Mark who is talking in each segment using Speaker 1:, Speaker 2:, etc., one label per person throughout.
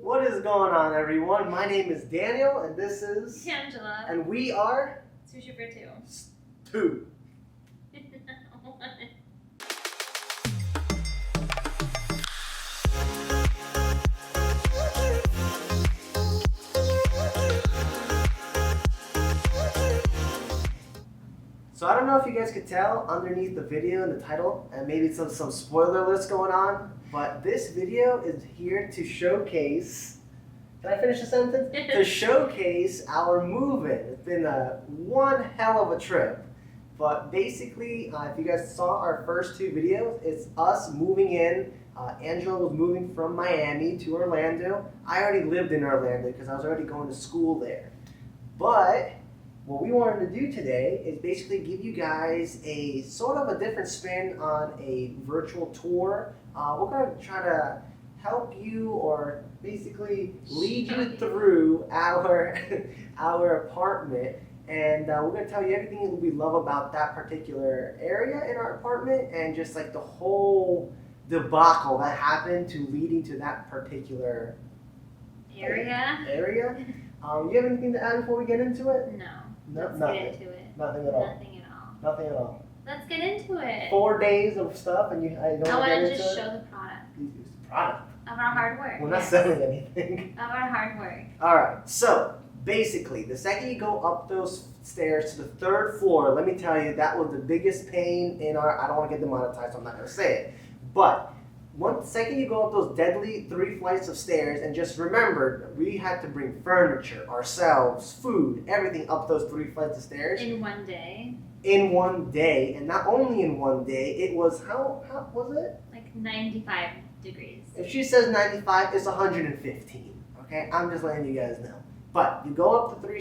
Speaker 1: What is going on, everyone? My name is Daniel, and this is
Speaker 2: Angela.
Speaker 1: and we are
Speaker 2: Sushi For
Speaker 1: 2. So I don't know if you guys could tell underneath the video and the title, and maybe some spoiler alerts going on, but this video is here to showcase. Can I finish the sentence? To showcase our move-in. It's been one hell of a trip. But basically, if you guys saw our first 2 videos, it's us moving in. Angela was moving from Miami to Orlando. I already lived in Orlando because I was already going to school there. But what we wanted to do today is basically give you guys a sort of a different spin on a virtual tour. We're going to try to help you or basically lead you through our apartment, and we're going to tell you everything that we love about that particular area in our apartment and just like the whole debacle that happened to leading to that particular
Speaker 2: area.
Speaker 1: You have anything to add before we get into it?
Speaker 2: No.
Speaker 1: Let's
Speaker 2: get into it.
Speaker 1: Nothing at all.
Speaker 2: Nothing at all.
Speaker 1: Nothing at all.
Speaker 2: Let's get into it.
Speaker 1: 4 days of stuff, and I
Speaker 2: want to just show the product.
Speaker 1: The product.
Speaker 2: Of our hard work.
Speaker 1: We're not selling anything.
Speaker 2: Of our hard work.
Speaker 1: Alright, so basically, the second you go up those stairs to the 3rd floor, let me tell you, that was the biggest pain in our, I don't want to get demonetized, so I'm not going to say it. But, second you go up those deadly 3 flights of stairs, and just remember, we had to bring furniture, ourselves, food, everything up those 3 flights of stairs.
Speaker 2: In one day.
Speaker 1: In one day, and not only in one day, it was, how was it?
Speaker 2: Like 95 degrees.
Speaker 1: If she says 95, it's 115. Okay, I'm just letting you guys know. But you go up the 3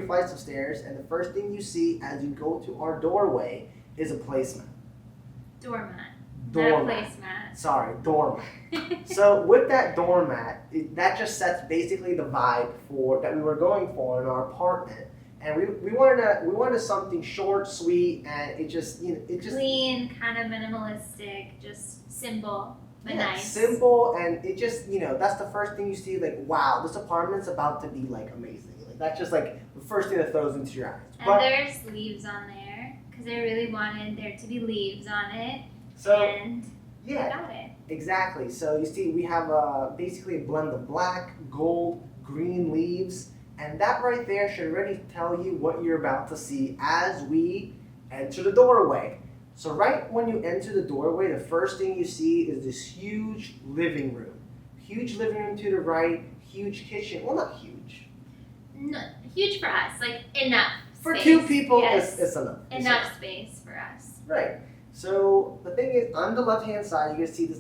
Speaker 1: flights of stairs, and the first thing you see as you go to our doorway is a placemat.
Speaker 2: Doormat.
Speaker 1: Doormat.
Speaker 2: Not a placemat.
Speaker 1: Sorry, doormat. So with that doormat, that just sets basically the vibe that we were going for in our apartment. And we wanted something short, sweet, and it just
Speaker 2: clean, kind of minimalistic, just simple. But nice.
Speaker 1: Simple, and it just, that's the first thing you see, like, wow, this apartment's about to be, like, amazing. Like, that's just, like, the first thing that throws into your eyes.
Speaker 2: And there's leaves on there, because they really wanted there to be leaves on it, and
Speaker 1: yeah,
Speaker 2: got it.
Speaker 1: Exactly. So, you see, we have basically a blend of black, gold, green leaves, and that right there should already tell you what you're about to see as we enter the doorway. So right when you enter the doorway, the first thing you see is this huge living room. Huge living room to the right, huge kitchen. Well, not huge.
Speaker 2: No, huge for us, like enough
Speaker 1: for
Speaker 2: space.
Speaker 1: 2 people,
Speaker 2: yes.
Speaker 1: it's enough.
Speaker 2: Enough space for us.
Speaker 1: Right. So the thing is, on the left-hand side, you can see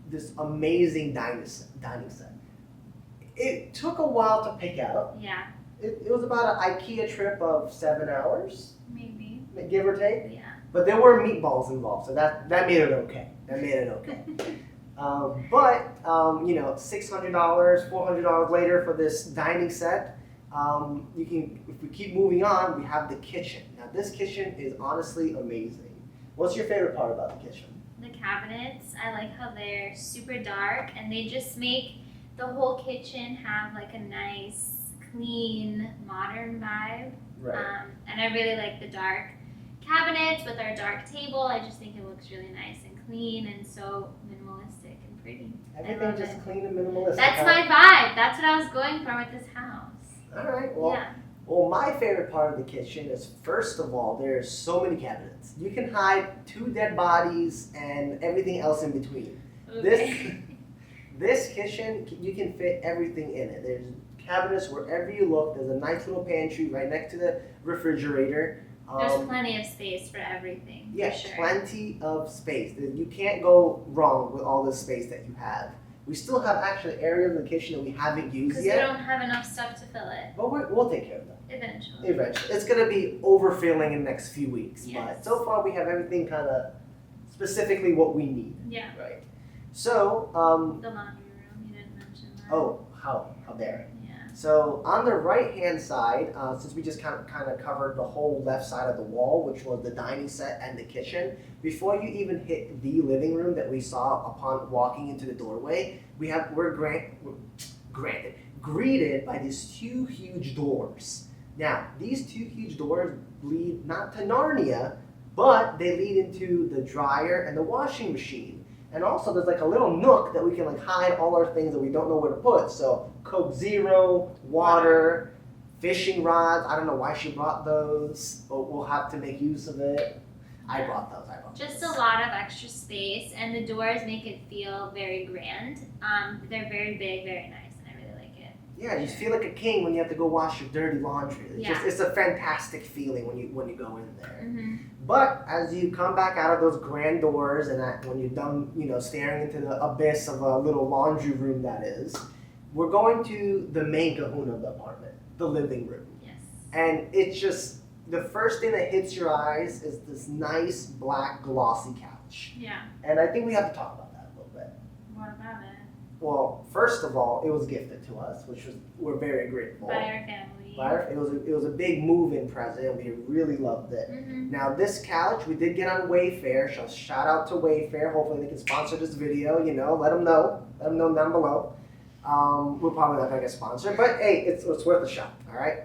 Speaker 1: this amazing dining set. It took a while to pick out.
Speaker 2: Yeah.
Speaker 1: It was about an IKEA trip of 7 hours.
Speaker 2: Maybe.
Speaker 1: Give or take.
Speaker 2: Yeah.
Speaker 1: But there were meatballs involved, so that made it okay. But $600, $400 later for this dining set. If we keep moving on, we have the kitchen. Now this kitchen is honestly amazing. What's your favorite part about the kitchen?
Speaker 2: The cabinets. I like how they're super dark, and they just make the whole kitchen have like a nice, clean, modern vibe.
Speaker 1: Right.
Speaker 2: And I really like the dark cabinets with our dark table. I just think it looks really nice and clean and so minimalistic and pretty.
Speaker 1: Everything just clean and minimalistic.
Speaker 2: That's my vibe. That's what I was going for with this house.
Speaker 1: All right. Well,
Speaker 2: yeah.
Speaker 1: Well, my favorite part of the kitchen is, first of all, there's so many cabinets. You can hide 2 dead bodies and everything else in between.
Speaker 2: Okay.
Speaker 1: This kitchen, you can fit everything in it. There's cabinets wherever you look. There's a nice little pantry right next to the refrigerator.
Speaker 2: There's plenty of space for everything.
Speaker 1: Yeah,
Speaker 2: for sure.
Speaker 1: Plenty of space. You can't go wrong with all the space that you have. We still have actually areas in the kitchen that we haven't used yet.
Speaker 2: Because we don't have enough stuff to fill it.
Speaker 1: But we'll take care of that.
Speaker 2: Eventually.
Speaker 1: It's going to be overfilling in the next few weeks.
Speaker 2: Yes.
Speaker 1: But so far we have everything kind of specifically what we need.
Speaker 2: Yeah.
Speaker 1: Right. So,
Speaker 2: the laundry room, you didn't mention that.
Speaker 1: Oh, how dare.
Speaker 2: Yeah.
Speaker 1: So on the right-hand side, since we just kind of covered the whole left side of the wall, which was the dining set and the kitchen, before you even hit the living room that we saw upon walking into the doorway, we're granted, greeted by these two huge doors. Now, these two huge doors lead not to Narnia, but they lead into the dryer and the washing machine. And also there's like a little nook that we can like hide all our things that we don't know where to put. So Coke Zero, water, fishing rods. I don't know why she brought those, but we'll have to make use of it. I brought those.
Speaker 2: Just a lot of extra space, and the doors make it feel very grand. They're very big, very nice, and I really like it.
Speaker 1: Yeah, you feel like a king when you have to go wash your dirty laundry. It's a fantastic feeling when you go in there.
Speaker 2: Mm-hmm.
Speaker 1: But as you come back out of those grand doors, and when you're done, staring into the abyss of a little laundry room that is, we're going to the main kahuna of the apartment, the living room.
Speaker 2: Yes.
Speaker 1: And it's just the first thing that hits your eyes is this nice black glossy couch.
Speaker 2: Yeah.
Speaker 1: And I think we have to talk about that a little bit.
Speaker 2: What about it?
Speaker 1: Well, first of all, it was gifted to us, which we're very grateful.
Speaker 2: By our family.
Speaker 1: It was a big move-in present. We really loved it.
Speaker 2: Mm-hmm.
Speaker 1: Now this couch we did get on Wayfair. So shout out to Wayfair. Hopefully they can sponsor this video. Let them know. Let them know down below. We're probably not gonna get sponsored, but hey, it's worth a shot. All right.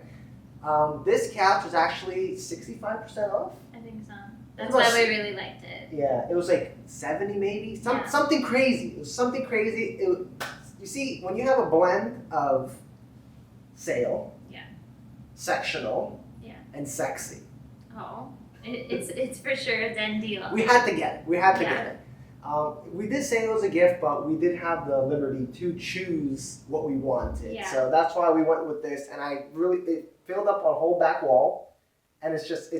Speaker 1: This couch was actually 65% off.
Speaker 2: I think so. That's why we really liked it.
Speaker 1: Yeah, it was like 70 maybe. Something crazy. It was something crazy. You see, when you have a blend of sale, sectional, and sexy.
Speaker 2: Oh, it's for sure a den deal.
Speaker 1: We had to get it. Get it. We did say it was a gift, but we did have the liberty to choose what we wanted.
Speaker 2: Yeah.
Speaker 1: So that's why we went with this, and it filled up our whole back wall, and it's just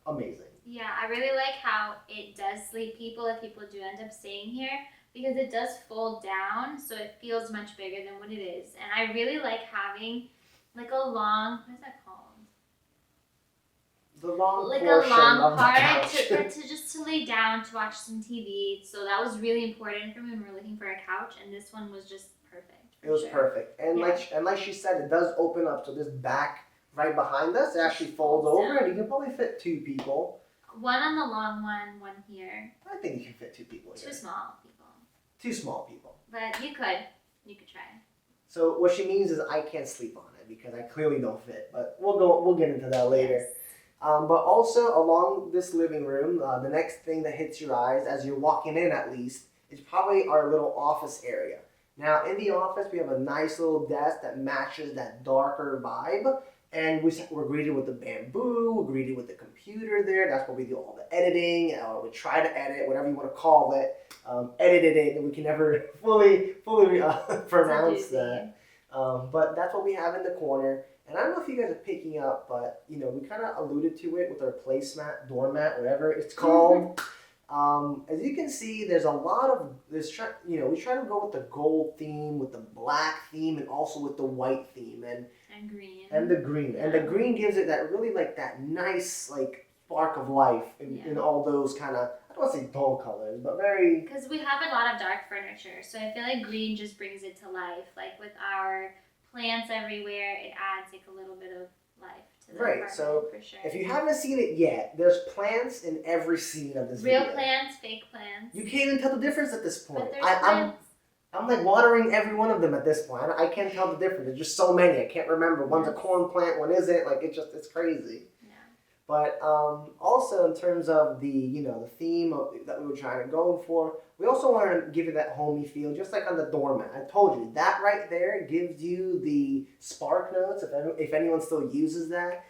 Speaker 1: amazing.
Speaker 2: Yeah, I really like how it does sleep people if people do end up staying here, because it does fold down, so it feels much bigger than what it is. And I really like having like a long, what is that called?
Speaker 1: The long
Speaker 2: like
Speaker 1: portion
Speaker 2: a long
Speaker 1: of the
Speaker 2: part
Speaker 1: couch.
Speaker 2: to lay down to watch some TV. So that was really important for me when we were looking for a couch, and this one was just perfect.
Speaker 1: It was perfect, and like she said, it does open up. So this back right behind us, it actually folds over, and you can probably fit two people.
Speaker 2: One on the long one here.
Speaker 1: I think you can fit two people here.
Speaker 2: Two small people.
Speaker 1: Two small people.
Speaker 2: But you could try.
Speaker 1: So what she means is I can't sleep on it because I clearly don't fit. But we'll get into that later.
Speaker 2: Yes.
Speaker 1: But also along this living room, the next thing that hits your eyes as you're walking in at least is probably our little office area. Now in the office we have a nice little desk that matches that darker vibe. And we're greeted with the bamboo, we're greeted with the computer there. That's where we do all the editing, or we try to edit, whatever you want to call it. Edited it, and we can never fully pronounce that. But that's what we have in the corner. And I don't know if you guys are picking up, but we kind of alluded to it with our placemat, doormat, whatever it's called. As you can see, there's a lot of this. We try to go with the gold theme, with the black theme, and also with the white theme, and
Speaker 2: green.
Speaker 1: And the green, and the green gives it that really that nice spark of life in all those kind of, I don't want to say dull colors, but very.
Speaker 2: Because we have a lot of dark furniture, so I feel like green just brings it to life. Like with our plants everywhere, it adds a little bit of life to the apartment,
Speaker 1: so
Speaker 2: for sure.
Speaker 1: If you haven't seen it yet, there's plants in every scene of this video.
Speaker 2: Real plants, fake plants.
Speaker 1: You can't even tell the difference at this point.
Speaker 2: But there's plants.
Speaker 1: I'm watering every one of them at this point. I can't tell the difference. There's just so many. I can't remember. One's a corn plant, one isn't. It's crazy.
Speaker 2: Yeah.
Speaker 1: But also in terms of the theme that we were trying to go for, we also want to give it that homey feel, just like on the doormat. I told you that right there gives you the spark notes if anyone still uses that.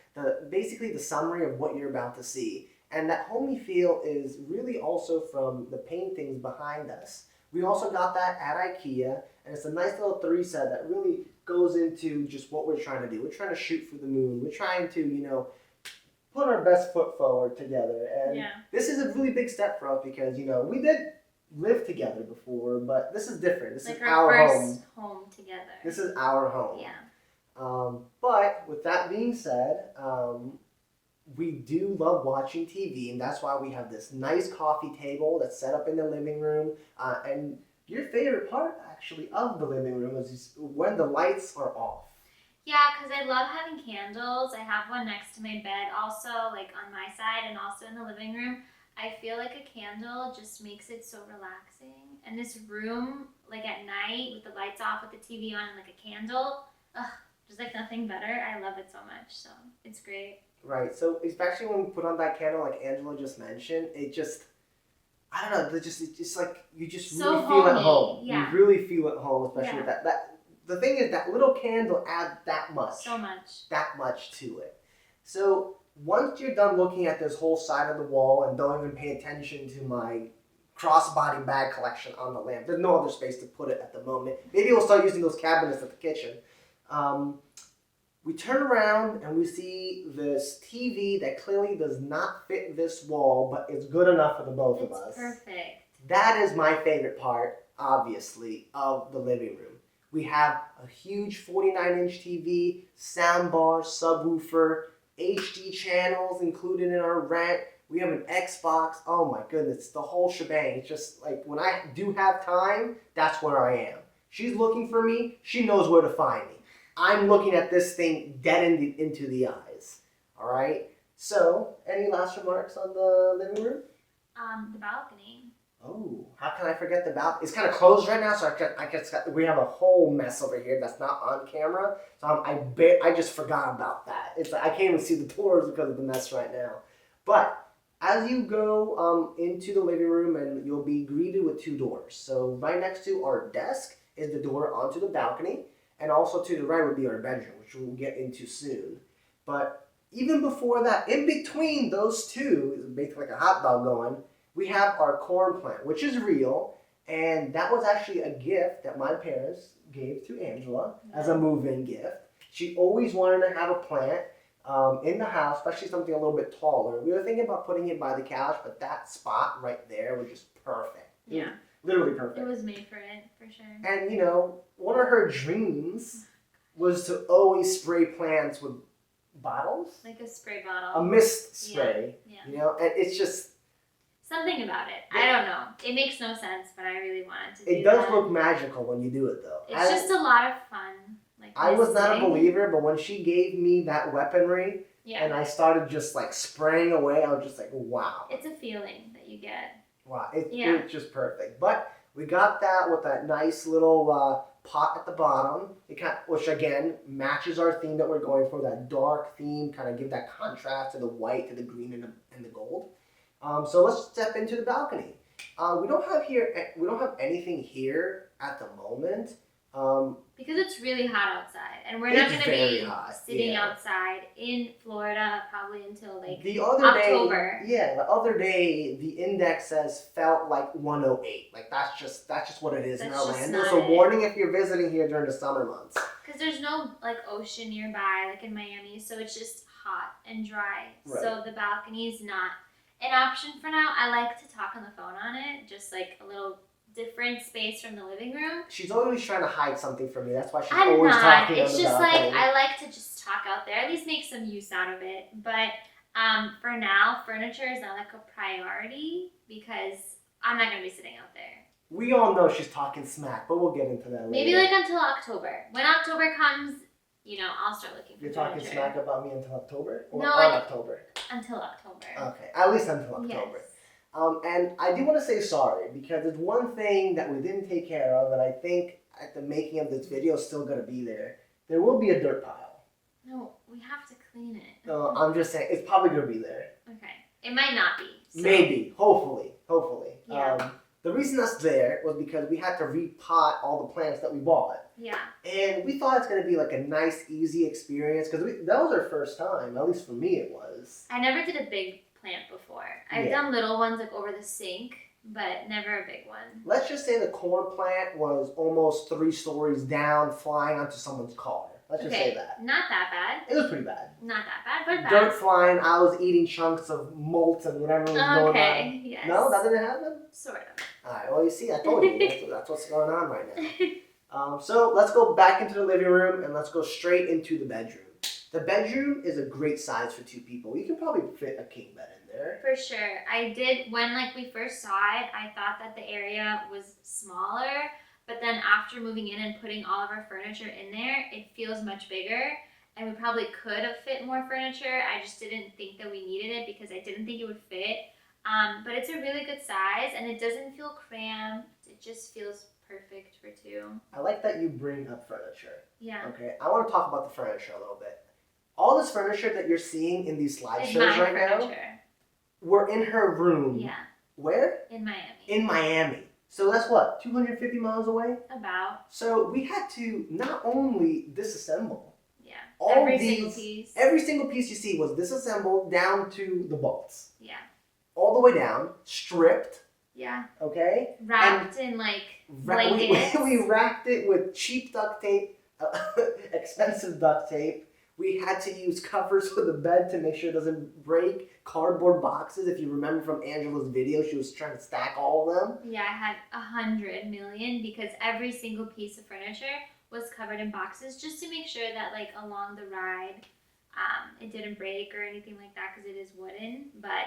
Speaker 1: Basically the summary of what you're about to see, and that homey feel is really also from the paintings behind us. We also got that at IKEA, and it's a nice little 3-set that really goes into just what we're trying to do. We're trying to shoot for the moon. We're trying to, put our best foot forward together. And this is a really big step for us because, we did live together before, but this is different. This is our
Speaker 2: first home together.
Speaker 1: This is our home.
Speaker 2: Yeah.
Speaker 1: But with that being said, we do love watching TV, and that's why we have this nice coffee table that's set up in the living room. And your favorite part, actually, of the living room is when the lights are off.
Speaker 2: Yeah, because I love having candles. I have one next to my bed also, on my side, and also in the living room. I feel like a candle just makes it so relaxing. And this room, at night, night with the lights off, with the TV on, and like a candle. Ugh, there's like nothing better. I love it so much, so it's great.
Speaker 1: Right. So especially when we put on that candle, like Angela just mentioned, it just, I don't know, it's just like you just
Speaker 2: So
Speaker 1: really feel at
Speaker 2: homey,
Speaker 1: home.
Speaker 2: yeah.
Speaker 1: You really feel at home, especially
Speaker 2: Yeah.
Speaker 1: with that. The thing is, that little candle adds that much.
Speaker 2: So much.
Speaker 1: That much to it. So once you're done looking at this whole side of the wall and don't even pay attention to my crossbody bag collection on the lamp, there's no other space to put it at the moment. Maybe we'll start using those cabinets at the kitchen. We turn around and we see this TV that clearly does not fit this wall, but it's good enough for the both of us.
Speaker 2: It's perfect.
Speaker 1: That is my favorite part, obviously, of the living room. We have a huge 49-inch TV, soundbar, subwoofer, HD channels included in our rent. We have an Xbox. Oh my goodness, the whole shebang. It's just like when I do have time, that's where I am. She's looking for me. She knows where to find me. I'm looking at this thing dead into the eyes. All right? So, any last remarks on the living room?
Speaker 2: The balcony.
Speaker 1: Oh, how can I forget the balcony? It's kind of closed right now, so we have a whole mess over here that's not on camera. So I just forgot about that. It's like I can't even see the doors because of the mess right now. But as you go into the living room, and you'll be greeted with two doors. So right next to our desk is the door onto the balcony. And also to the right would be our bedroom, which we'll get into soon. But even before that, in between those two, basically like a hot dog going, we have our corn plant, which is real. And that was actually a gift that my parents gave to Angela as a move-in gift. She always wanted to have a plant in the house, especially something a little bit taller. We were thinking about putting it by the couch, but that spot right there was just perfect.
Speaker 2: Yeah.
Speaker 1: Literally perfect.
Speaker 2: It was made for it, for sure.
Speaker 1: And, you know, one of her dreams was to always spray plants with bottles.
Speaker 2: Like a spray bottle.
Speaker 1: A mist spray.
Speaker 2: Yeah.
Speaker 1: You know, and it's just...
Speaker 2: Something about it. I don't know. It makes no sense, but I really wanted to do that.
Speaker 1: It does look magical when you do it, though.
Speaker 2: It's just a lot of fun. Like
Speaker 1: I was not a believer, but when she gave me that weaponry, and I started just, like, spraying away, I was just like, wow.
Speaker 2: It's a feeling that you get.
Speaker 1: Wow, it's just perfect. But we got that with that nice little pot at the bottom, which again matches our theme that we're going for, that dark theme, kind of give that contrast to the white, to the green, and the gold. So let's step into the balcony. We don't have anything here at the moment.
Speaker 2: Because it's really hot outside, and we're not going to be sitting
Speaker 1: yeah.
Speaker 2: outside in Florida probably until like
Speaker 1: October. The other day, the index says felt like 108. Like that's just what it is in Orlando. So warning if you're visiting here during the summer months.
Speaker 2: Because there's no like ocean nearby, like in Miami, so it's just hot and dry.
Speaker 1: Right.
Speaker 2: So the balcony is not an option for now. I like to talk on the phone on it, just like a little different space from the living room.
Speaker 1: She's always trying to hide something from me. That's why she's always talking on the balcony.
Speaker 2: It's just like I like to just talk out there, at least make some use out of it. But for now, furniture is not like a priority because I'm not going to be sitting out there.
Speaker 1: We all know she's talking smack, but we'll get into that later.
Speaker 2: Maybe like until October. When October comes, you know, I'll start looking for
Speaker 1: You're talking smack about me until October? Or
Speaker 2: no, like
Speaker 1: October?
Speaker 2: Until October.
Speaker 1: Okay, at least until October.
Speaker 2: Yes.
Speaker 1: And I do want to say sorry because there's one thing that we didn't take care of, and I think at the making of this video is still going to be there. There will be a dirt pile.
Speaker 2: No, we have to clean it.
Speaker 1: No, I'm just saying, it's probably going to be there.
Speaker 2: Okay. It might not be. So.
Speaker 1: Maybe. Hopefully.
Speaker 2: Yeah.
Speaker 1: The reason that's there was because we had to repot all the plants that we bought.
Speaker 2: Yeah.
Speaker 1: And we thought it's going to be like a nice, easy experience because that was our first time. At least for me it was.
Speaker 2: I never did a big plant before. I've done little ones like over the sink, but never a big one.
Speaker 1: Let's just say the corn plant was almost 3 stories down, flying onto someone's car. Let's just say that.
Speaker 2: Not that bad.
Speaker 1: It was pretty bad.
Speaker 2: Not that bad, but bad.
Speaker 1: Dirt flying. I was eating chunks of molt and whatever was going on.
Speaker 2: Okay, yes.
Speaker 1: No, that didn't happen?
Speaker 2: Sort of.
Speaker 1: All right. Well, you see, I told you that's what's going on right now. So let's go back into the living room and let's go straight into the bedroom. The bedroom is a great size for 2 people. You can probably fit a king bed in there.
Speaker 2: For sure. I did, when like we first saw it, I thought that the area was smaller, but then after moving in and putting all of our furniture in there, it feels much bigger, and we probably could have fit more furniture. I just didn't think that we needed it because I didn't think it would fit. But it's a really good size, and it doesn't feel cramped. It just feels perfect for two.
Speaker 1: I like that you bring up furniture.
Speaker 2: Yeah.
Speaker 1: Okay, I want to talk about the furniture a little bit. All this furniture that you're seeing in these
Speaker 2: It's
Speaker 1: slideshows
Speaker 2: my
Speaker 1: right now,
Speaker 2: furniture.
Speaker 1: were in her room.
Speaker 2: Yeah.
Speaker 1: Where?
Speaker 2: In Miami.
Speaker 1: In Miami. So that's what, 250 miles away?
Speaker 2: About.
Speaker 1: So we had to not only disassemble.
Speaker 2: Yeah.
Speaker 1: Every
Speaker 2: single piece.
Speaker 1: Every single piece you see was disassembled down to the bolts.
Speaker 2: Yeah.
Speaker 1: All the way down, stripped.
Speaker 2: Yeah.
Speaker 1: Okay?
Speaker 2: Wrapped in like blankets.
Speaker 1: We wrapped it with cheap duct tape, expensive duct tape. We had to use covers for the bed to make sure it doesn't break. Cardboard boxes. If you remember from Angela's video, she was trying to stack all of them.
Speaker 2: Yeah, I had 100 million because every single piece of furniture was covered in boxes just to make sure that like along the ride, it didn't break or anything like that because it is wooden. But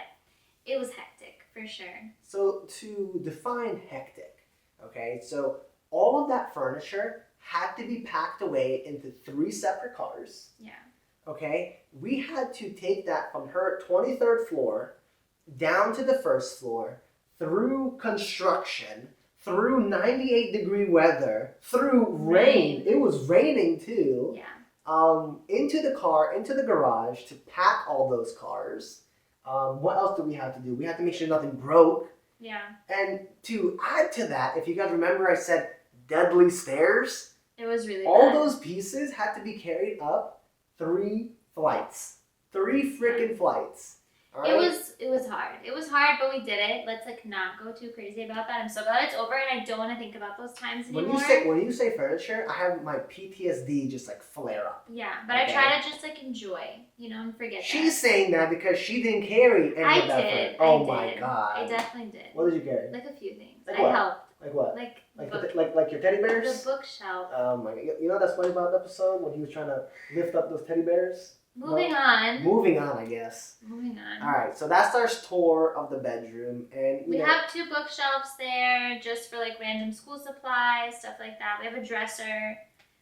Speaker 2: it was hectic for sure.
Speaker 1: So to define hectic, okay, so all of that furniture had to be packed away into 3 separate cars.
Speaker 2: Yeah.
Speaker 1: Okay, we had to take that from her 23rd floor down to the 1st floor, through construction, through 98-degree weather, through rain. It was raining too.
Speaker 2: Yeah.
Speaker 1: Into the car, into the garage to pack all those cars. What else do we have to do? We had to make sure nothing broke.
Speaker 2: Yeah.
Speaker 1: And to add to that, if you guys remember, I said deadly stairs.
Speaker 2: It was really
Speaker 1: all
Speaker 2: bad.
Speaker 1: Those pieces had to be carried up 3 flights. 3 freaking flights. All right?
Speaker 2: It was hard. It was hard, but we did it. Let's like not go too crazy about that. I'm so glad it's over, and I don't want to think about those times anymore.
Speaker 1: When you say furniture, I have my PTSD just like flare up.
Speaker 2: Yeah, but okay. I try to just like enjoy, and forget.
Speaker 1: She's saying that because she didn't carry any of that furniture. Oh my god.
Speaker 2: I definitely did.
Speaker 1: What did you carry?
Speaker 2: Like a few things.
Speaker 1: Like
Speaker 2: I
Speaker 1: what?
Speaker 2: helped.
Speaker 1: Like what?
Speaker 2: Like
Speaker 1: your teddy bears?
Speaker 2: The bookshelf.
Speaker 1: Oh my god. You know that SpongeBob episode when he was trying to lift up those teddy bears?
Speaker 2: Moving on, I guess. Moving on.
Speaker 1: All right, so that's our tour of the bedroom, and
Speaker 2: we have 2 bookshelves there, just for like random school supplies, stuff like that. We have a dresser.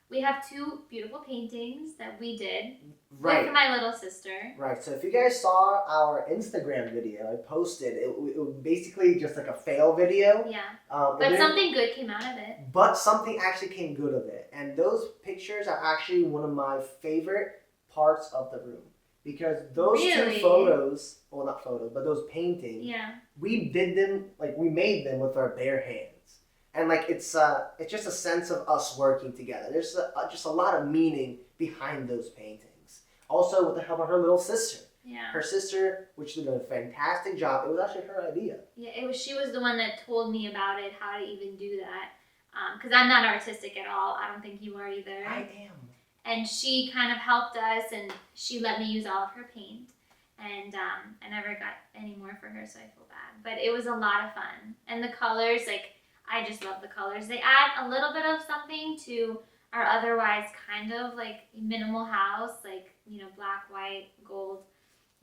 Speaker 2: We have 2 beautiful paintings that we did with my little sister.
Speaker 1: Right. So if you guys saw our Instagram video, I posted it was basically just like a fail video.
Speaker 2: Yeah. But something good came out of it.
Speaker 1: But something actually came good of it, and those pictures are actually one of my favorite parts of the room, because those 2 photos, well, not photos, but those paintings, we did them, like we made them with our bare hands, and like it's just a sense of us working together. There's just a lot of meaning behind those paintings. Also with the help of her little sister.
Speaker 2: Yeah.
Speaker 1: Her sister, which did a fantastic job. It was actually her idea.
Speaker 2: Yeah, she was the one that told me about it, how to even do that, because I'm not artistic at all. I don't think you are either.
Speaker 1: I am.
Speaker 2: And she kind of helped us, and she let me use all of her paint. And I never got any more for her, so I feel bad. But it was a lot of fun. And the colors, like, I just love the colors. They add a little bit of something to our otherwise kind of, like, minimal house. Like, black, white, gold,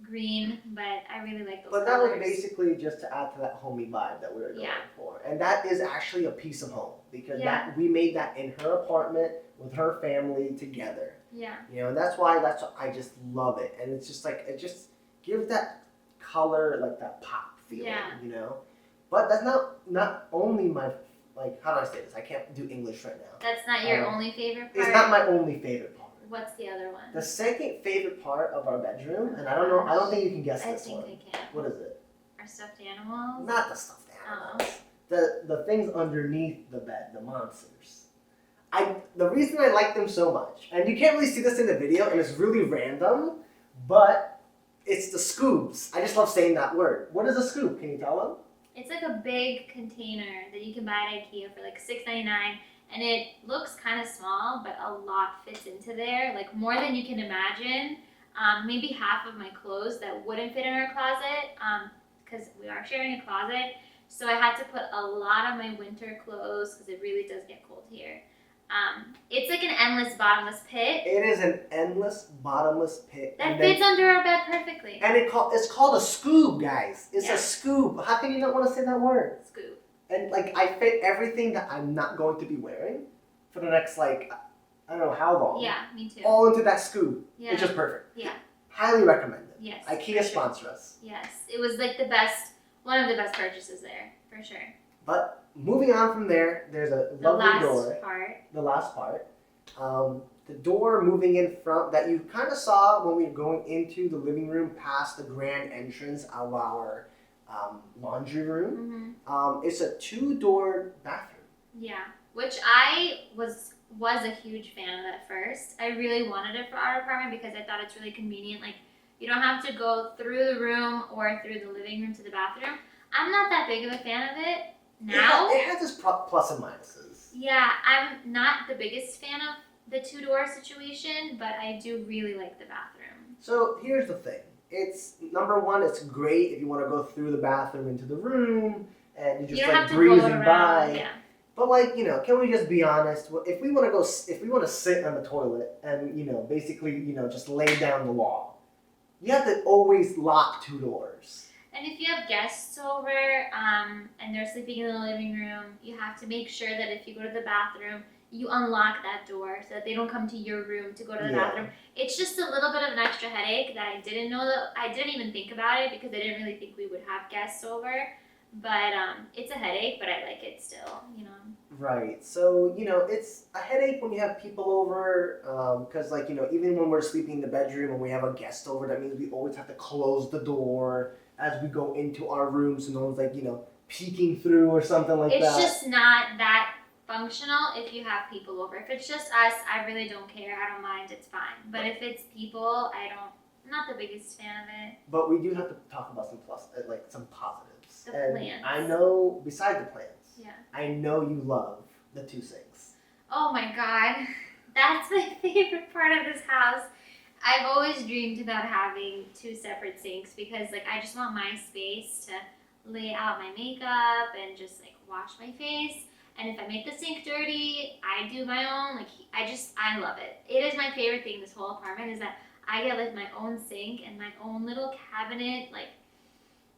Speaker 2: green. But I really like those colors.
Speaker 1: But that was basically just to add to that homey vibe that we were going for. And that is actually a piece of home. Because we made that in her apartment with her family together.
Speaker 2: Yeah.
Speaker 1: And that's why I just love it. And it's just like, it just gives that color, like that pop feeling, But that's not only my, like, how do I say this? I can't do English right now.
Speaker 2: That's not your only favorite part?
Speaker 1: It's not my only favorite part.
Speaker 2: What's the other one?
Speaker 1: The second favorite part of our bedroom, and I don't think you can guess this one.
Speaker 2: I think I can.
Speaker 1: What is it?
Speaker 2: Our stuffed animals?
Speaker 1: Not the stuffed animals. The things underneath the bed, the monsters. The reason I like them so much, and you can't really see this in the video, and it's really random, but it's the scoobs. I just love saying that word. What is a scoob? Can you tell them?
Speaker 2: It's like a big container that you can buy at IKEA for like $6.99, and it looks kind of small, but a lot fits into there, like more than you can imagine. Maybe half of my clothes that wouldn't fit in our closet, because we are sharing a closet. So I had to put a lot of my winter clothes because it really does get cold here. It's like an endless bottomless pit.
Speaker 1: It is an endless bottomless pit.
Speaker 2: That fits under our bed perfectly.
Speaker 1: And it's called a scoob, guys. It's a scoob. How can you not want to say that word?
Speaker 2: Scoob.
Speaker 1: And like I fit everything that I'm not going to be wearing for the next I don't know how long.
Speaker 2: Yeah, me too.
Speaker 1: All into that scoob.
Speaker 2: Yeah.
Speaker 1: It's just perfect.
Speaker 2: Yeah.
Speaker 1: Highly recommend it.
Speaker 2: Yes.
Speaker 1: IKEA sponsor us.
Speaker 2: Yes. It was like one of the best purchases there, for sure.
Speaker 1: But moving on from there, there's a
Speaker 2: The
Speaker 1: lovely
Speaker 2: last
Speaker 1: door.
Speaker 2: part.
Speaker 1: The last part. The door moving in front that you kind of saw when we were going into the living room past the grand entrance of our laundry room. It's a 2-door bathroom.
Speaker 2: Yeah, which I was a huge fan of at first. I really wanted it for our apartment because I thought it's really convenient. Like, you don't have to go through the room or through the living room to the bathroom. I'm not that big of a fan of it now.
Speaker 1: It has its plus and minuses.
Speaker 2: Yeah, I'm not the biggest fan of the 2-door situation, but I do really like the bathroom.
Speaker 1: So here's the thing. It's number one, it's great if you want to go through the bathroom into the room and you just like breezing by.
Speaker 2: Yeah.
Speaker 1: But like, you know, can we just be honest? If we want to sit on the toilet and, you know, basically, you know, just lay down the law, you have to always lock 2 doors.
Speaker 2: And if you have guests over and they're sleeping in the living room, you have to make sure that if you go to the bathroom, you unlock that door so that they don't come to your room to go to the bathroom. It's just a little bit of an extra headache that I didn't know that I didn't even think about it because I didn't really think we would have guests over. But it's a headache, but I like it still, you know.
Speaker 1: Right. So, you know, it's a headache when you have people over because, like, you know, even when we're sleeping in the bedroom and we have a guest over, that means we always have to close the door as we go into our room so no one's, like, you know, peeking through or something like that.
Speaker 2: It's just not that functional if you have people over. If it's just us, I really don't care. I don't mind. It's fine. But if it's people, I'm not the biggest fan of it.
Speaker 1: But we do have to talk about some positives.
Speaker 2: The plants.
Speaker 1: I know, beside the plants,
Speaker 2: yeah,
Speaker 1: I know you love the 2 sinks.
Speaker 2: Oh my God. That's my favorite part of this house. I've always dreamed about having 2 separate sinks because, like, I just want my space to lay out my makeup and just, like, wash my face. And if I make the sink dirty, I do my own. Like, I love it. It is my favorite thing in this whole apartment is that I get, like, my own sink and my own little cabinet. Like,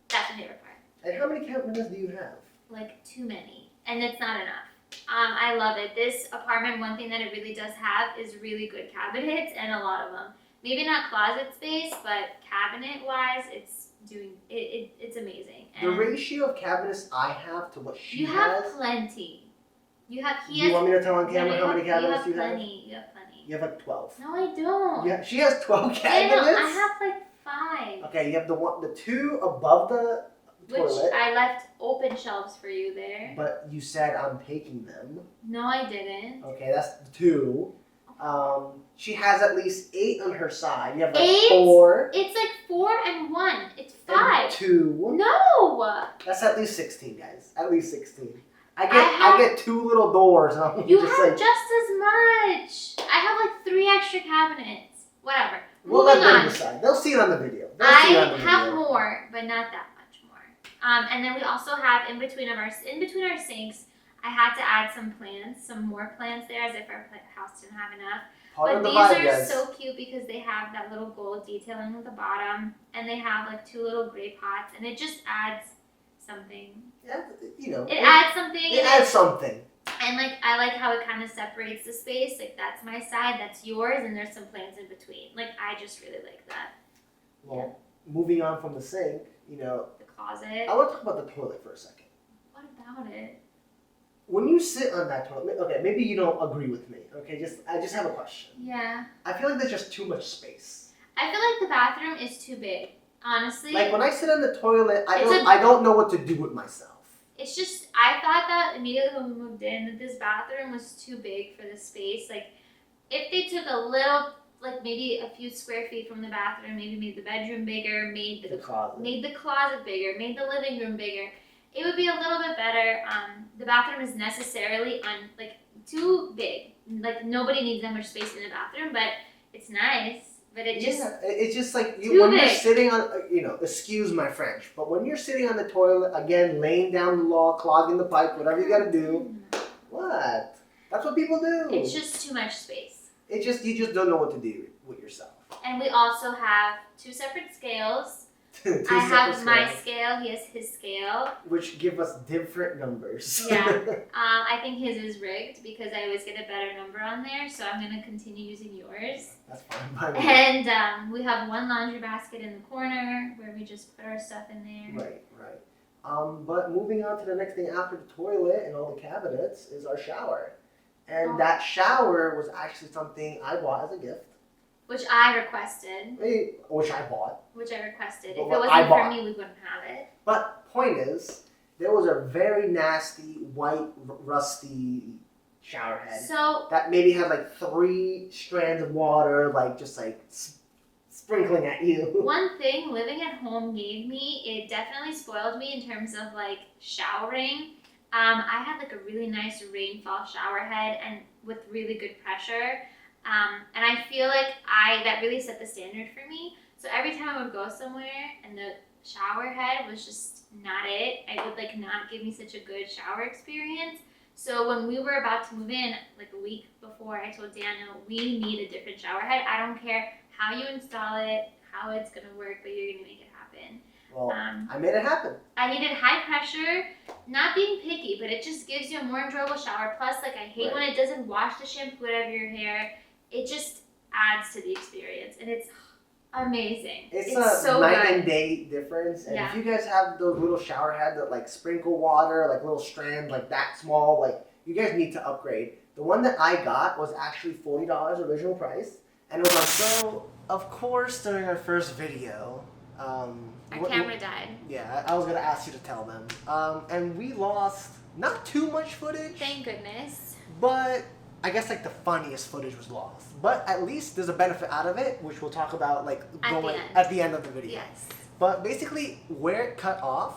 Speaker 2: that's my favorite part.
Speaker 1: And how many cabinets do you have?
Speaker 2: Like, too many. And it's not enough. I love it. This apartment, one thing that it really does have is really good cabinets and a lot of them. Maybe not closet space, but cabinet-wise, it's amazing.
Speaker 1: And the ratio of cabinets I have to what she has.
Speaker 2: You have plenty. You
Speaker 1: want me to tell on camera how many cabinets you have?
Speaker 2: You have plenty.
Speaker 1: You have like 12.
Speaker 2: No, I don't.
Speaker 1: Yeah, she has 12 cabinets.
Speaker 2: Yeah, no, I have like 5.
Speaker 1: Okay, you have the 2 above the toilet.
Speaker 2: Which I left open shelves for you there.
Speaker 1: But you said I'm taking them.
Speaker 2: No, I didn't.
Speaker 1: Okay, that's the 2. She has at least 8 on her side. You have like
Speaker 2: 8?
Speaker 1: 4.
Speaker 2: It's like 4 and 1. It's 5.
Speaker 1: And 2.
Speaker 2: No.
Speaker 1: That's at least 16, guys. At least 16. I get 2 little doors.
Speaker 2: You have just as much. I have like 3 extra cabinets. Whatever.
Speaker 1: We'll let them decide. They'll see it on the video.
Speaker 2: I have more, but not that much more. And then we also have in between our sinks, I had to add some plants, some more plants there, as if our house didn't have enough. But these are so cute because they have that little gold detailing at the bottom, and they have like 2 little gray pots, and it just adds something.
Speaker 1: Yeah, you know.
Speaker 2: It adds something.
Speaker 1: It adds something.
Speaker 2: And like I like how it kind of separates the space. Like that's my side, that's yours, and there's some plants in between. Like I just really like that.
Speaker 1: Well, moving on from the sink, you know.
Speaker 2: The closet.
Speaker 1: I want to talk about the toilet for a second.
Speaker 2: What about it?
Speaker 1: When you sit on that toilet, okay, maybe you don't agree with me. Okay, I just have a question.
Speaker 2: Yeah.
Speaker 1: I feel like there's just too much space.
Speaker 2: I feel like the bathroom is too big. Honestly.
Speaker 1: Like when I sit on the toilet, I don't know what to do with myself.
Speaker 2: It's just, I thought that immediately when we moved in that this bathroom was too big for the space. Like, if they took a little, like maybe a few square feet from the bathroom, maybe made the bedroom bigger, made the closet bigger, made the living room bigger, it would be a little bit better. The bathroom is necessarily too big. Like, nobody needs that much space in the bathroom, but it's nice. But
Speaker 1: it's just like when you're sitting on, excuse my French, but when you're sitting on the toilet, again, laying down the law, clogging the pipe, whatever you gotta do, what? That's what people do.
Speaker 2: It's just too much space.
Speaker 1: You just don't know what to do with yourself.
Speaker 2: And we also have 2 separate scales. I have my scale, he has his scale.
Speaker 1: Which give us different numbers.
Speaker 2: Yeah. I think his is rigged because I always get a better number on there, so I'm going to continue using yours.
Speaker 1: That's fine by me.
Speaker 2: And we have 1 laundry basket in the corner where we just put our stuff in there.
Speaker 1: Right. But moving on to the next thing after the toilet and all the cabinets is our shower. And
Speaker 2: Oh.
Speaker 1: that shower was actually something I bought as a gift.
Speaker 2: Which I requested.
Speaker 1: Which I bought.
Speaker 2: Which I requested.
Speaker 1: But
Speaker 2: If
Speaker 1: what
Speaker 2: it wasn't
Speaker 1: I
Speaker 2: for
Speaker 1: bought.
Speaker 2: me, we wouldn't have it.
Speaker 1: But point is, there was a very nasty, white, rusty shower head.
Speaker 2: So
Speaker 1: That maybe had like 3 strands of water, like just like sprinkling at you.
Speaker 2: one thing living at home gave me, it definitely spoiled me in terms of like showering. I had like a really nice rainfall shower head and with really good pressure. And I feel like that really set the standard for me. So every time I would go somewhere and the shower head was just not it, it would like not give me such a good shower experience. So when we were about to move in, like a week before, I told Daniel, we need a different shower head. I don't care how you install it, how it's gonna work, but you're gonna make it happen.
Speaker 1: Well, I made it happen.
Speaker 2: I needed high pressure, not being picky, but it just gives you a more enjoyable shower. Plus, like I hate when it doesn't wash the shampoo out of your hair. It just adds to the experience, and it's amazing.
Speaker 1: It's a
Speaker 2: so
Speaker 1: night
Speaker 2: good.
Speaker 1: and day difference. And
Speaker 2: Yeah.
Speaker 1: if you guys have those little shower heads that like sprinkle water, like little strands, like that small, like you guys need to upgrade. The one that I got was actually $40 original price, and it was on sale. Of course, during our first video,
Speaker 2: Our camera died.
Speaker 1: Yeah, I was gonna ask you to tell them. And we lost not too much footage,
Speaker 2: Thank goodness.
Speaker 1: but I guess like the funniest footage was lost. But at least there's a benefit out of it, which we'll talk about like at the end of the video.
Speaker 2: Yes.
Speaker 1: But basically, where it cut off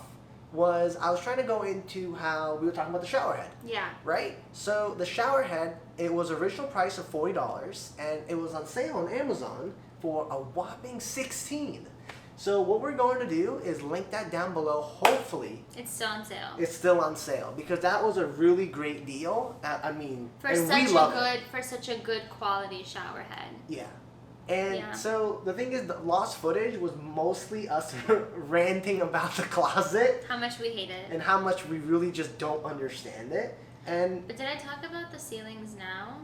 Speaker 1: was I was trying to go into how we were talking about the shower head,
Speaker 2: Yeah.
Speaker 1: right? So the shower head, it was original price of $40, and it was on sale on Amazon for a whopping $16. So what we're going to do is link that down below. Hopefully,
Speaker 2: It's still on sale.
Speaker 1: it's still on sale because that was a really great deal. I mean,
Speaker 2: For
Speaker 1: and
Speaker 2: such
Speaker 1: we love it.
Speaker 2: for such a good quality shower head.
Speaker 1: Yeah. And
Speaker 2: Yeah.
Speaker 1: so the thing is, the lost footage was mostly us ranting about the closet
Speaker 2: How much we hate it.
Speaker 1: and how much we really just don't understand it. And
Speaker 2: But did I talk about the ceilings now?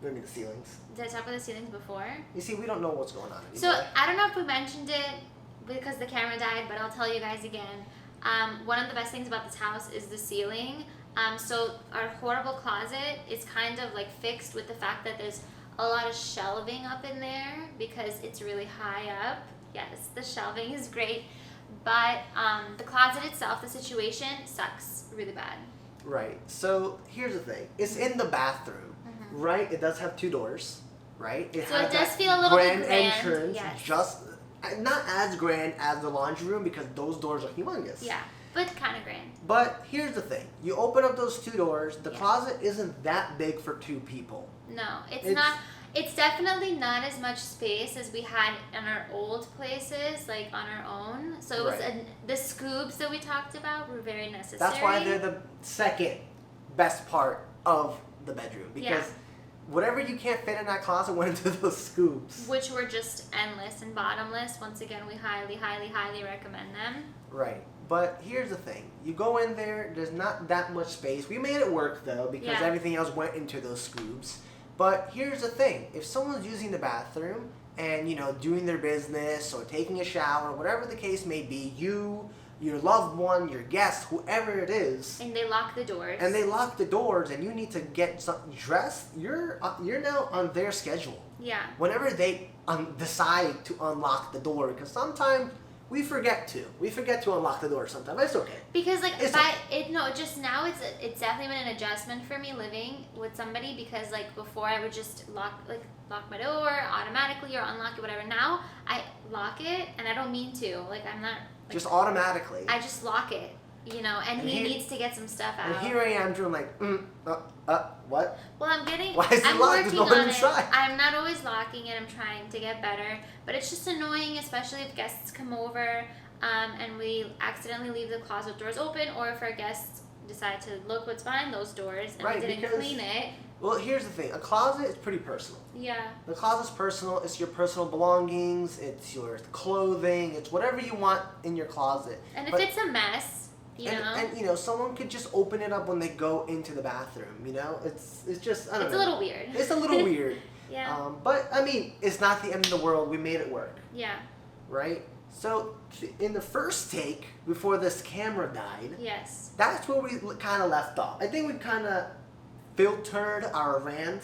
Speaker 1: maybe the ceilings.
Speaker 2: Did I talk about the ceilings before?
Speaker 1: You see, we don't know what's going on
Speaker 2: So
Speaker 1: anymore.
Speaker 2: I don't know if we mentioned it because the camera died, but I'll tell you guys again. One of the best things about this house is the ceiling. So our horrible closet is kind of like fixed with the fact that there's a lot of shelving up in there because it's really high up. Yes, the shelving is great, but the closet itself, the situation sucks really bad.
Speaker 1: Right. So here's the thing. It's in the bathroom, right? It does have 2 doors, right?
Speaker 2: So
Speaker 1: has
Speaker 2: it does
Speaker 1: that
Speaker 2: feel a little bit
Speaker 1: grand
Speaker 2: grand,
Speaker 1: entrance,
Speaker 2: yes.
Speaker 1: just not as grand as the laundry room because those doors are humongous.
Speaker 2: Yeah, but kind of grand.
Speaker 1: But here's the thing. You open up those 2 doors, the
Speaker 2: Yeah.
Speaker 1: closet isn't that big for 2 people.
Speaker 2: No, it's not. It's definitely not as much space as we had in our old places, like on our own. So it was the scoobs that we talked about were very necessary.
Speaker 1: That's why they're the second best part of the bedroom because whatever you can't fit in that closet went into those scoops.
Speaker 2: Which were just endless and bottomless. Once again, we highly, highly, highly recommend them.
Speaker 1: Right. But here's the thing. You go in there, there's not that much space. We made it work though because everything else went into those scoops. But here's the thing. If someone's using the bathroom and, you know, doing their business or taking a shower, whatever the case may be, you, your loved one, your guest, whoever it is,
Speaker 2: And they lock the doors.
Speaker 1: and they lock the doors and you need to get something dressed, you're now on their schedule.
Speaker 2: Yeah.
Speaker 1: Whenever they decide to unlock the door, because sometimes we forget to unlock the door sometimes. It's okay.
Speaker 2: Because like
Speaker 1: It's
Speaker 2: just now it's definitely been an adjustment for me living with somebody because like before I would just lock my door automatically or unlock it, whatever. Now I lock it and I don't mean to. Like I'm not
Speaker 1: Just automatically.
Speaker 2: I just lock it, you know, and he needs to get some stuff out.
Speaker 1: And here I am doing like, what?
Speaker 2: Well,
Speaker 1: Why is it
Speaker 2: I'm
Speaker 1: locked? There's
Speaker 2: working
Speaker 1: no one
Speaker 2: on it.
Speaker 1: inside.
Speaker 2: I'm not always locking it. I'm trying to get better, but it's just annoying, especially if guests come over and we accidentally leave the closet doors open, or if our guests decide to look what's behind those doors and we didn't clean it.
Speaker 1: Well, here's the thing. A closet is pretty personal.
Speaker 2: Yeah.
Speaker 1: The closet's personal. It's your personal belongings. It's your clothing. It's whatever you want in your closet.
Speaker 2: And if it's a mess, you know.
Speaker 1: And you know, someone could just open it up when they go into the bathroom. You know, it's just I don't know.
Speaker 2: It's a little weird.
Speaker 1: It's a little weird.
Speaker 2: Yeah.
Speaker 1: But I mean, it's not the end of the world. We made it work.
Speaker 2: Yeah.
Speaker 1: Right. So in the first take, before this camera died,
Speaker 2: Yes.
Speaker 1: that's where we kind of left off. I think we kind of filtered our rant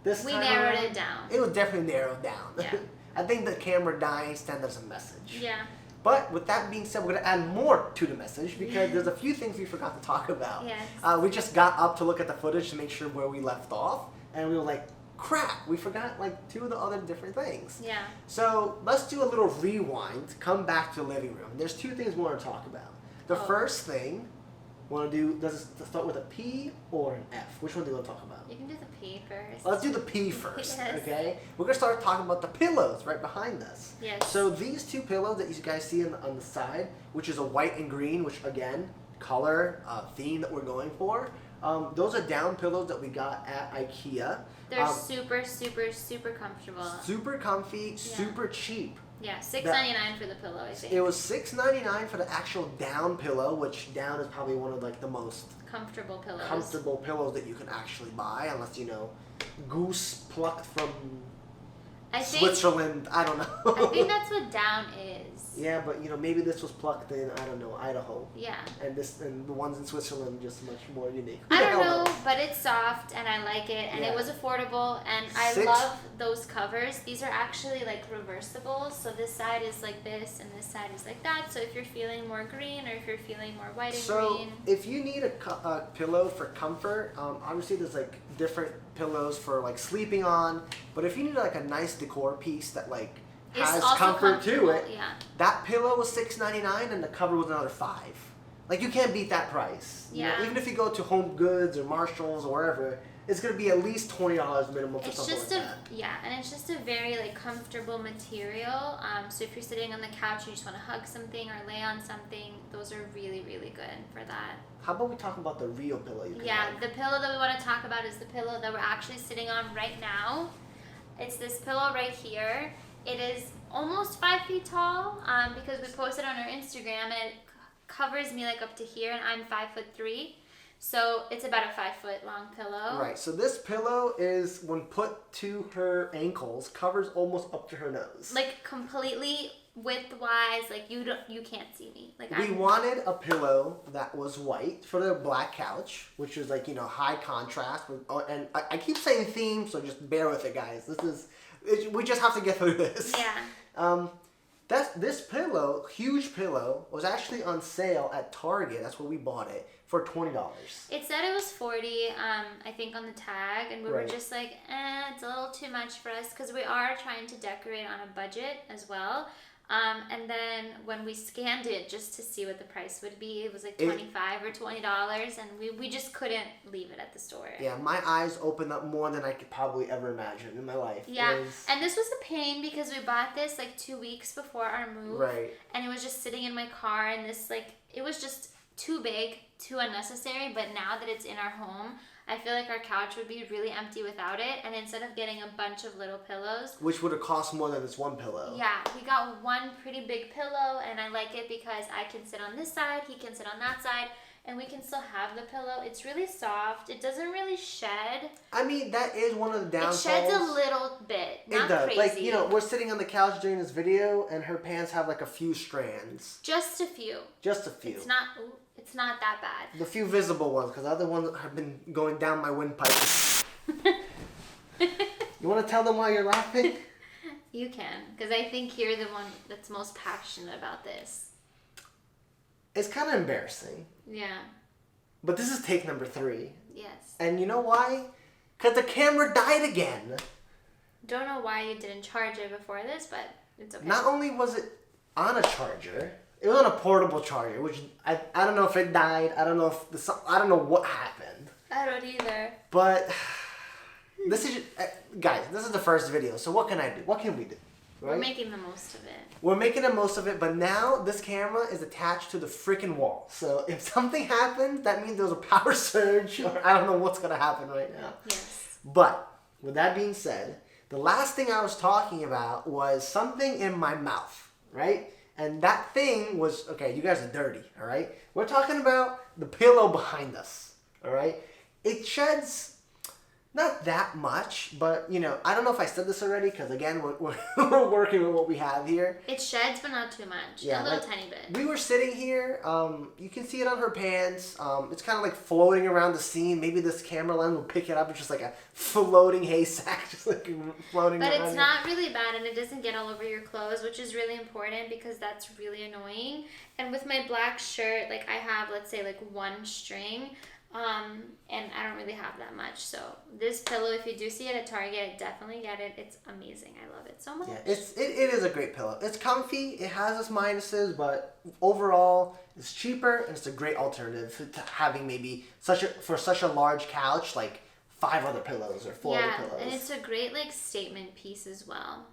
Speaker 1: this
Speaker 2: We
Speaker 1: time
Speaker 2: narrowed
Speaker 1: around.
Speaker 2: it down.
Speaker 1: It was definitely narrowed down.
Speaker 2: Yeah.
Speaker 1: I think the camera dying sent us a message.
Speaker 2: Yeah.
Speaker 1: But with that being said, we're going to add more to the message because there's a few things we forgot to talk about.
Speaker 2: Yes.
Speaker 1: We just got up to look at the footage to make sure where we left off, and we were like, crap, we forgot like 2 of the other different things.
Speaker 2: Yeah.
Speaker 1: So let's do a little rewind, come back to the living room. There's 2 things we want to talk about. The first thing, want to do, does it start with a P or an F? Which one do you want to talk about?
Speaker 2: You can do the P first.
Speaker 1: Let's do the P first,
Speaker 2: Yes.
Speaker 1: okay? We're going to start talking about the pillows right behind us.
Speaker 2: Yes.
Speaker 1: So these 2 pillows that you guys see on the side, which is a white and green, which again, color, theme that we're going for. Those are down pillows that we got at IKEA.
Speaker 2: They're super, super, super comfortable.
Speaker 1: Super comfy, super cheap.
Speaker 2: Yeah, $6.99 for the pillow, I think.
Speaker 1: It was $6.99 for the actual down pillow, which down is probably one of like the most
Speaker 2: comfortable pillows.
Speaker 1: comfortable pillows that you can actually buy, unless you know, goose plucked from Switzerland. I don't know.
Speaker 2: I think that's what down is.
Speaker 1: Yeah, but you know, maybe this was plucked in, I don't know, Idaho.
Speaker 2: Yeah.
Speaker 1: And the ones in Switzerland just much more unique.
Speaker 2: I don't know, but it's soft and I like it, and it was affordable, and I love those covers. These are actually like reversible, so this side is like this and this side is like that. So if you're feeling more green or if you're feeling more white and green.
Speaker 1: So if you need a pillow for comfort, obviously there's like different pillows for like sleeping on, but if you need like a nice decor piece that like has comfort to it, that pillow was $6.99 and the cover was another $5. Like you can't beat that price.
Speaker 2: Yeah.
Speaker 1: You know, even if you go to Home Goods or Marshalls or wherever, it's gonna be at least $20 minimum for something like that.
Speaker 2: And it's just a very like comfortable material. So if you're sitting on the couch and you just want to hug something or lay on something, those are really, really good for that.
Speaker 1: How about we talk about the real pillow you can have?
Speaker 2: The pillow that we want to talk about is the pillow that we're actually sitting on right now. It's this pillow right here. It is almost 5 feet tall because we posted on our Instagram, and it covers me like up to here, and I'm 5'3". So it's about a 5 foot long pillow.
Speaker 1: Right. So this pillow is, when put to her ankles, covers almost up to her nose.
Speaker 2: Like completely width-wise, like you can't see me. Like
Speaker 1: we wanted a pillow that was white for the black couch, which is like, you know, high contrast. And I keep saying theme, so just bear with it, guys. We just have to get through this.
Speaker 2: Yeah.
Speaker 1: This pillow, huge pillow, was actually on sale at Target. That's where we bought it for $20.
Speaker 2: It said it was $40, I think, on the tag, and we were just like, it's a little too much for us because we are trying to decorate on a budget as well. And then when we scanned it just to see what the price would be, it was like $25 or $20, and we just couldn't leave it at the store.
Speaker 1: Yeah, my eyes opened up more than I could probably ever imagine in my life.
Speaker 2: Yeah, and this was a pain because we bought this like 2 weeks before our move.
Speaker 1: Right. And
Speaker 2: it was just sitting in my car, and this it was just too big, too unnecessary, but now that it's in our home, I feel like our couch would be really empty without it, and instead of getting a bunch of little pillows,
Speaker 1: which would have cost more than this one pillow.
Speaker 2: Yeah, we got one pretty big pillow, and I like it because I can sit on this side, he can sit on that side, and we can still have the pillow. It's really soft. It doesn't really shed.
Speaker 1: I mean, that is one of the downfalls.
Speaker 2: It sheds a little bit, not
Speaker 1: it does.
Speaker 2: crazy.
Speaker 1: Like, you know, we're sitting on the couch during this video, and her pants have like a few strands.
Speaker 2: Just a few.
Speaker 1: Just a few.
Speaker 2: It's not that bad.
Speaker 1: The few visible ones, because the other ones have been going down my windpipe. You want to tell them why you're laughing?
Speaker 2: You can, because I think you're the one that's most passionate about this.
Speaker 1: It's kind of embarrassing.
Speaker 2: Yeah.
Speaker 1: But this is take number 3.
Speaker 2: Yes.
Speaker 1: And you know why? Because the camera died again.
Speaker 2: Don't know why you didn't charge it before this, but it's okay.
Speaker 1: Not only was it on a charger, it was on a portable charger, which I don't know if it died. I don't know I don't know what happened.
Speaker 2: I don't either.
Speaker 1: But this is, guys, this is the first video. So what can I do? What can we do? Right?
Speaker 2: We're making the most of it.
Speaker 1: We're making the most of it, but now this camera is attached to the freaking wall. So if something happens, that means there's a power surge, or I don't know what's gonna happen right now.
Speaker 2: Yes.
Speaker 1: But with that being said, the last thing I was talking about was something in my mouth, right? And that thing was, okay, you guys are dirty, all right? We're talking about the pillow behind us, all right? It sheds Not that much, but you know, I don't know if I said this already because again, we're working with what we have here.
Speaker 2: It sheds, but not too much.
Speaker 1: Yeah,
Speaker 2: a little
Speaker 1: like,
Speaker 2: tiny bit.
Speaker 1: We were sitting here. You can see it on her pants. It's kind of like floating around the scene. Maybe this camera lens will pick it up. It's just like a floating haystack, just like floating
Speaker 2: But
Speaker 1: around.
Speaker 2: it's not really bad, and it doesn't get all over your clothes, which is really important because that's really annoying. And with my black shirt, like I have, let's say, like one string. And I don't really have that much. So this pillow, if you do see it at Target, definitely get it. It's amazing. I love it so much.
Speaker 1: Yeah, it is a great pillow. It's comfy. It has its minuses, but overall, it's cheaper and it's a great alternative to having maybe for such a large couch, like 5 other pillows or 4 other pillows.
Speaker 2: And it's a great like statement piece as well.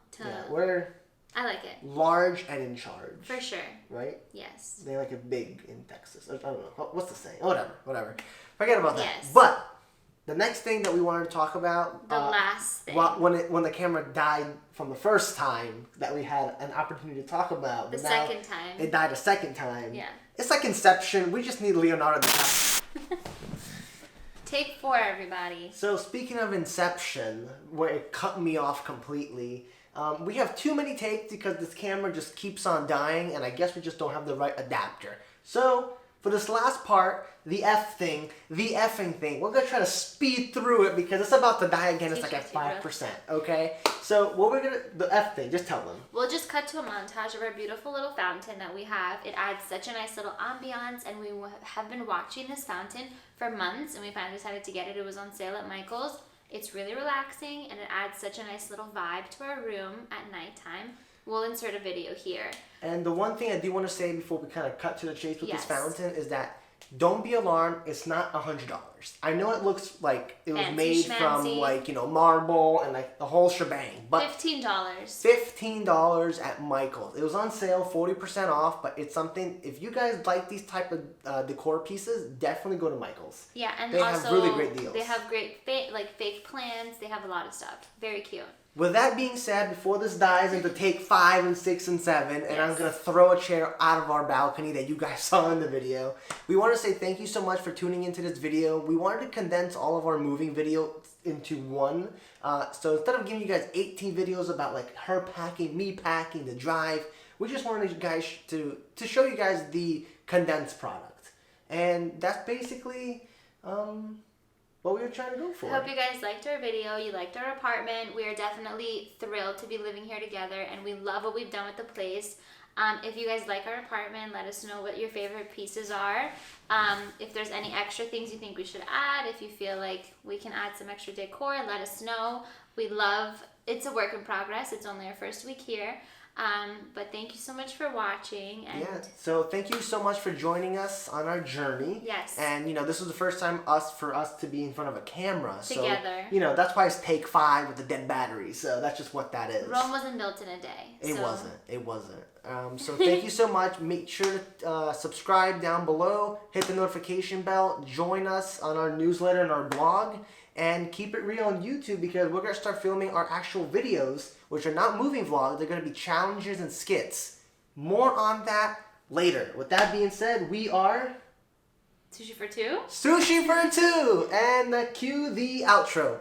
Speaker 2: I like it.
Speaker 1: Large and in charge.
Speaker 2: For sure.
Speaker 1: Right?
Speaker 2: Yes.
Speaker 1: They like it big in Texas. I don't know. What's the saying? Whatever. Forget about that.
Speaker 2: Yes.
Speaker 1: But the next thing that we wanted to talk about.
Speaker 2: The last thing.
Speaker 1: When the camera died from the first time that we had an opportunity to talk about.
Speaker 2: The second time.
Speaker 1: It died a second time.
Speaker 2: Yeah.
Speaker 1: It's like Inception. We just need Leonardo DiCaprio.
Speaker 2: Take 4, everybody.
Speaker 1: So speaking of Inception, where it cut me off completely. We have too many takes because this camera just keeps on dying, and I guess we just don't have the right adapter. So, for this last part, the effing thing, we're going to try to speed through it because it's about to die again. It's like at 5%, okay? So, the F thing, just tell them.
Speaker 2: We'll just cut to a montage of our beautiful little fountain that we have. It adds such a nice little ambiance, and we have been watching this fountain for months, and we finally decided to get it. It was on sale at Michael's. It's really relaxing, and it adds such a nice little vibe to our room at nighttime. We'll insert a video here.
Speaker 1: And the one thing I do want to say before we kind of cut to the chase with this fountain is that don't be alarmed. It's not $100. I know it looks like it was made from like, you know, marble and like the whole shebang. But
Speaker 2: $15.
Speaker 1: $15 at Michael's. It was on sale, 40% off, but it's something, if you guys like these type of decor pieces, definitely go to Michael's.
Speaker 2: Yeah, and
Speaker 1: they
Speaker 2: also
Speaker 1: have really great deals.
Speaker 2: They have great fake plants. They have a lot of stuff. Very cute.
Speaker 1: With that being said, before this dies into take 5 and 6 and 7, and I'm going to throw a chair out of our balcony that you guys saw in the video, we want to say thank you so much for tuning into this video. We wanted to condense all of our moving videos into one. So instead of giving you guys 18 videos about like her packing, me packing, the drive, we just wanted you guys to show you guys the condensed product. And that's basically what we were trying to go for.
Speaker 2: I hope you guys liked our video. You liked our apartment. We are definitely thrilled to be living here together, and we love what we've done with the place. If you guys like our apartment, let us know what your favorite pieces are. If there's any extra things you think we should add, if you feel like we can add some extra decor, let us know. It's a work in progress. It's only our first week here. But thank you so much for watching. And
Speaker 1: so thank you so much for joining us on our journey.
Speaker 2: Yes.
Speaker 1: And, you know, this was the first time for us to be in front of a camera.
Speaker 2: Together.
Speaker 1: So, you know, that's why it's take 5 with the dead battery. So that's just what that is.
Speaker 2: Rome wasn't built in a day.
Speaker 1: It wasn't. So thank you so much. Make sure to subscribe down below. Hit the notification bell. Join us on our newsletter and our blog. And keep it real on YouTube because we're going to start filming our actual videos, which are not moving vlogs. They're going to be challenges and skits. More on that later. With that being said, we are...
Speaker 2: Sushi for 2?
Speaker 1: Sushi for 2! And cue the outro.